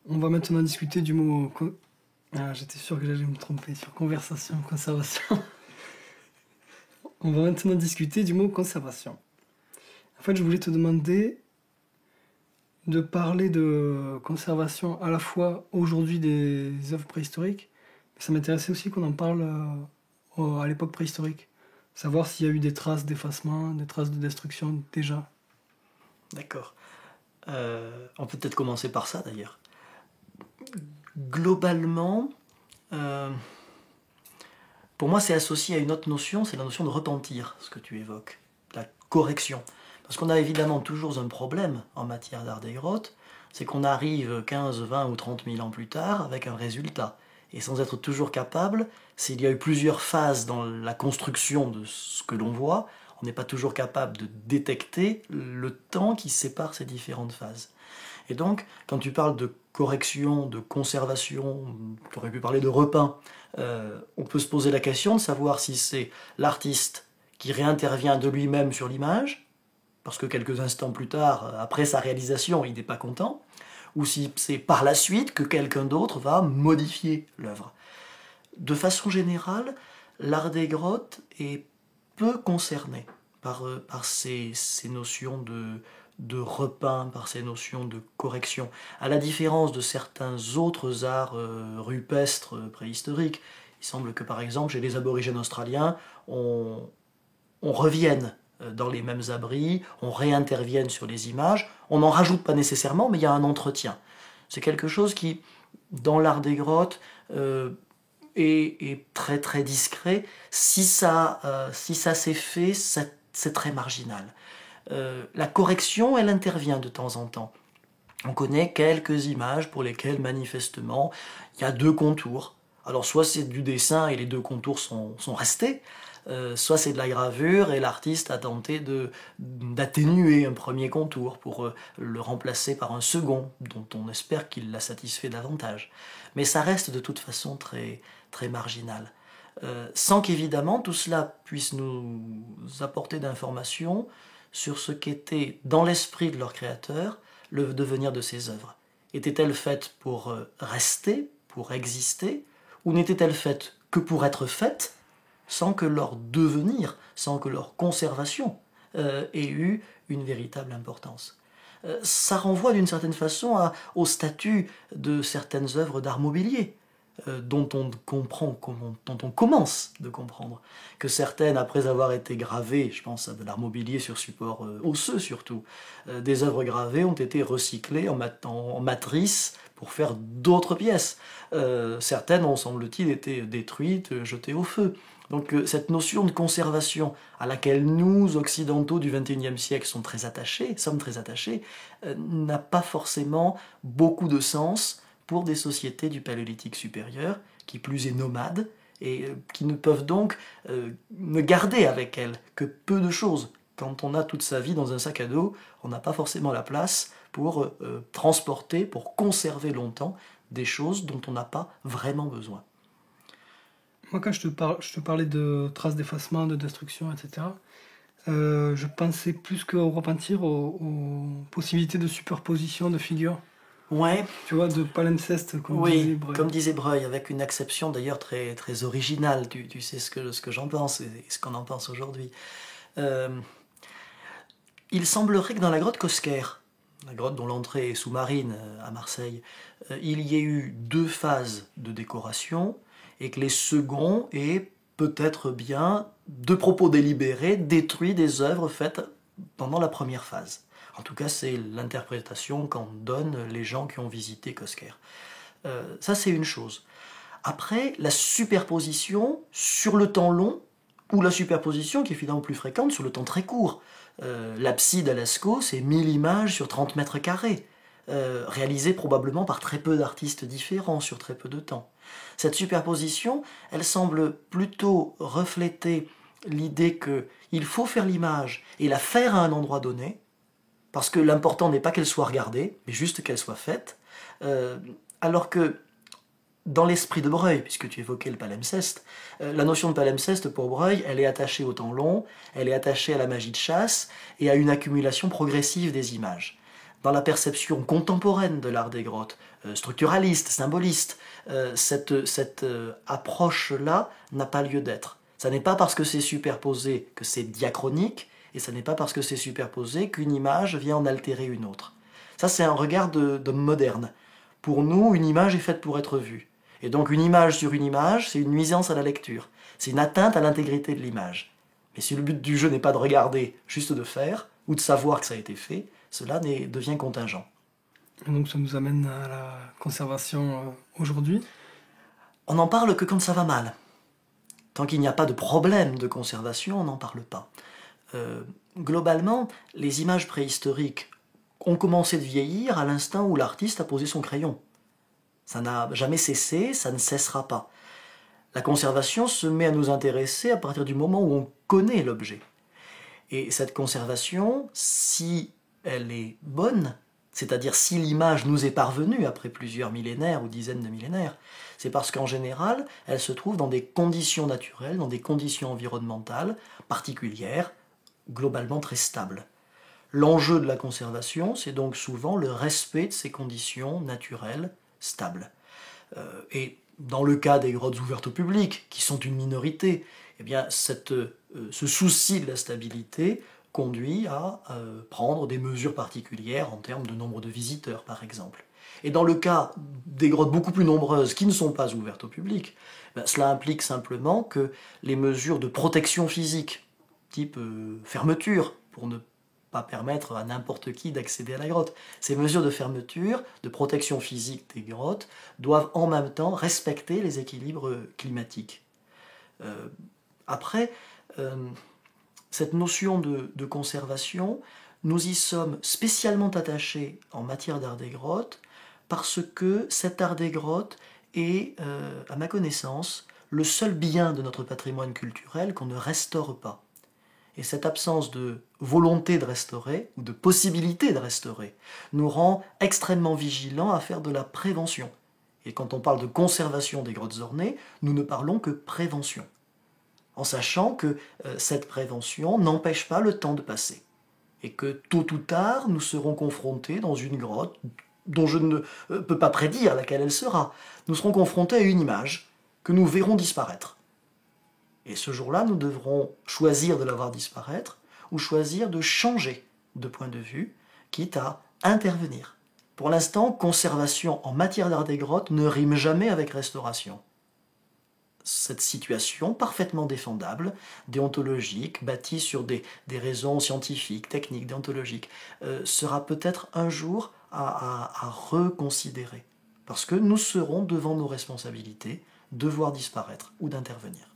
On va maintenant discuter du mot. Ah, j'étais sûr que j'allais me tromper sur conversation, conservation. On va maintenant discuter du mot conservation. En fait, je voulais te demander de parler de conservation à la fois aujourd'hui des œuvres préhistoriques, mais ça m'intéressait aussi qu'on en parle à l'époque préhistorique. Savoir s'il y a eu des traces d'effacement, des traces de destruction déjà. D'accord. On peut peut-être commencer par ça d'ailleurs. Globalement, euh, pour moi, c'est associé à une autre notion, c'est la notion de repentir, ce que tu évoques, la correction. Parce qu'on a évidemment toujours un problème en matière d'art des grottes, c'est qu'on arrive 15, 20 ou 30 000 ans plus tard avec un résultat. Et sans être toujours capable, s'il y a eu plusieurs phases dans la construction de ce que l'on voit, on n'est pas toujours capable de détecter le temps qui sépare ces différentes phases. Et donc, quand tu parles de correction, de conservation, tu aurais pu parler de repeint, on peut se poser la question de savoir si c'est l'artiste qui réintervient de lui-même sur l'image, parce que quelques instants plus tard, après sa réalisation, il n'est pas content, ou si c'est par la suite que quelqu'un d'autre va modifier l'œuvre. De façon générale, l'art des grottes est peu concerné par ces notions de repeint, par ces notions de correction. À la différence de certains autres arts rupestres préhistoriques, il semble que par exemple chez les aborigènes australiens, on revienne dans les mêmes abris, on réintervienne sur les images, on n'en rajoute pas nécessairement, mais il y a un entretien. C'est quelque chose qui, dans l'art des grottes, est très très discret. Si ça s'est fait, c'est très marginal. La correction, elle intervient de temps en temps. On connaît quelques images pour lesquelles manifestement il y a deux contours. Alors soit c'est du dessin et les deux contours sont restés, soit c'est de la gravure et l'artiste a tenté d'atténuer un premier contour pour le remplacer par un second, dont on espère qu'il l'a satisfait davantage. Mais ça reste de toute façon très, très marginal. Sans qu'évidemment tout cela puisse nous apporter d'informations sur ce qu'était dans l'esprit de leur créateur le devenir de ces œuvres. Était-elle faite pour rester, pour exister, ou n'était-elle faite que pour être faite, sans que leur devenir, sans que leur conservation ait eu une véritable importance? Ça renvoie d'une certaine façon au statut de certaines œuvres d'art mobilier, dont on comprend, dont on commence de comprendre que certaines, après avoir été gravées, je pense à de l'art mobilier sur support osseux surtout, des œuvres gravées ont été recyclées en matrice pour faire d'autres pièces. Certaines ont, semble-t-il, été détruites, jetées au feu. Donc cette notion de conservation à laquelle nous, occidentaux du XXIe siècle, sommes très attachés, n'a pas forcément beaucoup de sens pour des sociétés du Paléolithique supérieur, qui plus est nomades, et qui ne peuvent donc ne garder avec elles que peu de choses. Quand on a toute sa vie dans un sac à dos, on n'a pas forcément la place pour transporter, pour conserver longtemps des choses dont on n'a pas vraiment besoin. Moi, quand je te parlais de traces d'effacement, de destruction, etc., je pensais plus qu'au repentir, aux possibilités de superposition de figures. Ouais, Tu vois, de palimpseste, comme disait oui, Breuil. comme disait Breuil, avec une acception d'ailleurs très, très originale, tu sais ce que j'en pense et ce qu'on en pense aujourd'hui. Euh, il semblerait que dans la grotte Cosquer, la grotte dont l'entrée est sous-marine à Marseille, il y ait eu deux phases de décoration et que les seconds aient peut-être bien, de propos délibérés, détruit des œuvres faites pendant la première phase. En tout cas, c'est l'interprétation qu'en donnent les gens qui ont visité Cosquer. Ça, c'est une chose. Après, la superposition sur le temps long, ou la superposition qui est finalement plus fréquente sur le temps très court. L'abside à Lascaux, c'est 1000 images sur 30 mètres carrés, réalisées probablement par très peu d'artistes différents sur très peu de temps. Cette superposition, elle semble plutôt refléter l'idée qu'il faut faire l'image et la faire à un endroit donné, parce que l'important n'est pas qu'elle soit regardée, mais juste qu'elle soit faite, alors que dans l'esprit de Breuil, puisque tu évoquais le palimpseste, la notion de palimpseste pour Breuil, elle est attachée au temps long, elle est attachée à la magie de chasse et à une accumulation progressive des images. dans la perception contemporaine de l'art des grottes, structuraliste, symboliste, cette approche-là n'a pas lieu d'être. Ça n'est pas parce que c'est superposé que c'est diachronique, et ça n'est pas parce que c'est superposé qu'une image vient en altérer une autre. Ça, c'est un regard d'homme moderne. Pour nous, une image est faite pour être vue. Et donc une image sur une image, c'est une nuisance à la lecture. C'est une atteinte à l'intégrité de l'image. Mais si le but du jeu n'est pas de regarder, juste de faire, ou de savoir que ça a été fait, cela devient contingent. Et donc ça nous amène à la conservation aujourd'hui. On n'en parle que quand ça va mal. Tant qu'il n'y a pas de problème de conservation, on n'en parle pas. Globalement, les images préhistoriques ont commencé de vieillir à l'instant où l'artiste a posé son crayon. Ça n'a jamais cessé, ça ne cessera pas. La conservation se met à nous intéresser à partir du moment où on connaît l'objet. Et cette conservation, si elle est bonne, c'est-à-dire si l'image nous est parvenue après plusieurs millénaires ou dizaines de millénaires, c'est parce qu'en général, elle se trouve dans des conditions naturelles, dans des conditions environnementales particulières, globalement très stables. L'enjeu de la conservation, c'est donc souvent le respect de ces conditions naturelles stables. Et dans le cas des grottes ouvertes au public, qui sont une minorité, eh bien ce souci de la stabilité conduit à prendre des mesures particulières en termes de nombre de visiteurs, par exemple. Et dans le cas des grottes beaucoup plus nombreuses qui ne sont pas ouvertes au public, cela implique simplement que les mesures de protection physique, type fermeture, pour ne pas permettre à n'importe qui d'accéder à la grotte, ces mesures de fermeture, de protection physique des grottes, doivent en même temps respecter les équilibres climatiques. Après, cette notion de conservation, nous y sommes spécialement attachés en matière d'art des grottes parce que cet art des grottes est, à ma connaissance, le seul bien de notre patrimoine culturel qu'on ne restaure pas. Et cette absence de volonté de restaurer, ou de possibilité de restaurer, nous rend extrêmement vigilants à faire de la prévention. Et quand on parle de conservation des grottes ornées, nous ne parlons que prévention, en sachant que cette prévention n'empêche pas le temps de passer. Et que tôt ou tard, nous serons confrontés dans une grotte dont je ne peux pas prédire laquelle elle sera. Nous serons confrontés à une image que nous verrons disparaître. Et ce jour-là, nous devrons choisir de la voir disparaître ou choisir de changer de point de vue, quitte à intervenir. Pour l'instant, conservation en matière d'art des grottes ne rime jamais avec restauration. Cette situation parfaitement défendable, déontologique, bâtie sur des raisons scientifiques, techniques, déontologiques, sera peut-être un jour à reconsidérer. Parce que nous serons devant nos responsabilités de voir disparaître ou d'intervenir.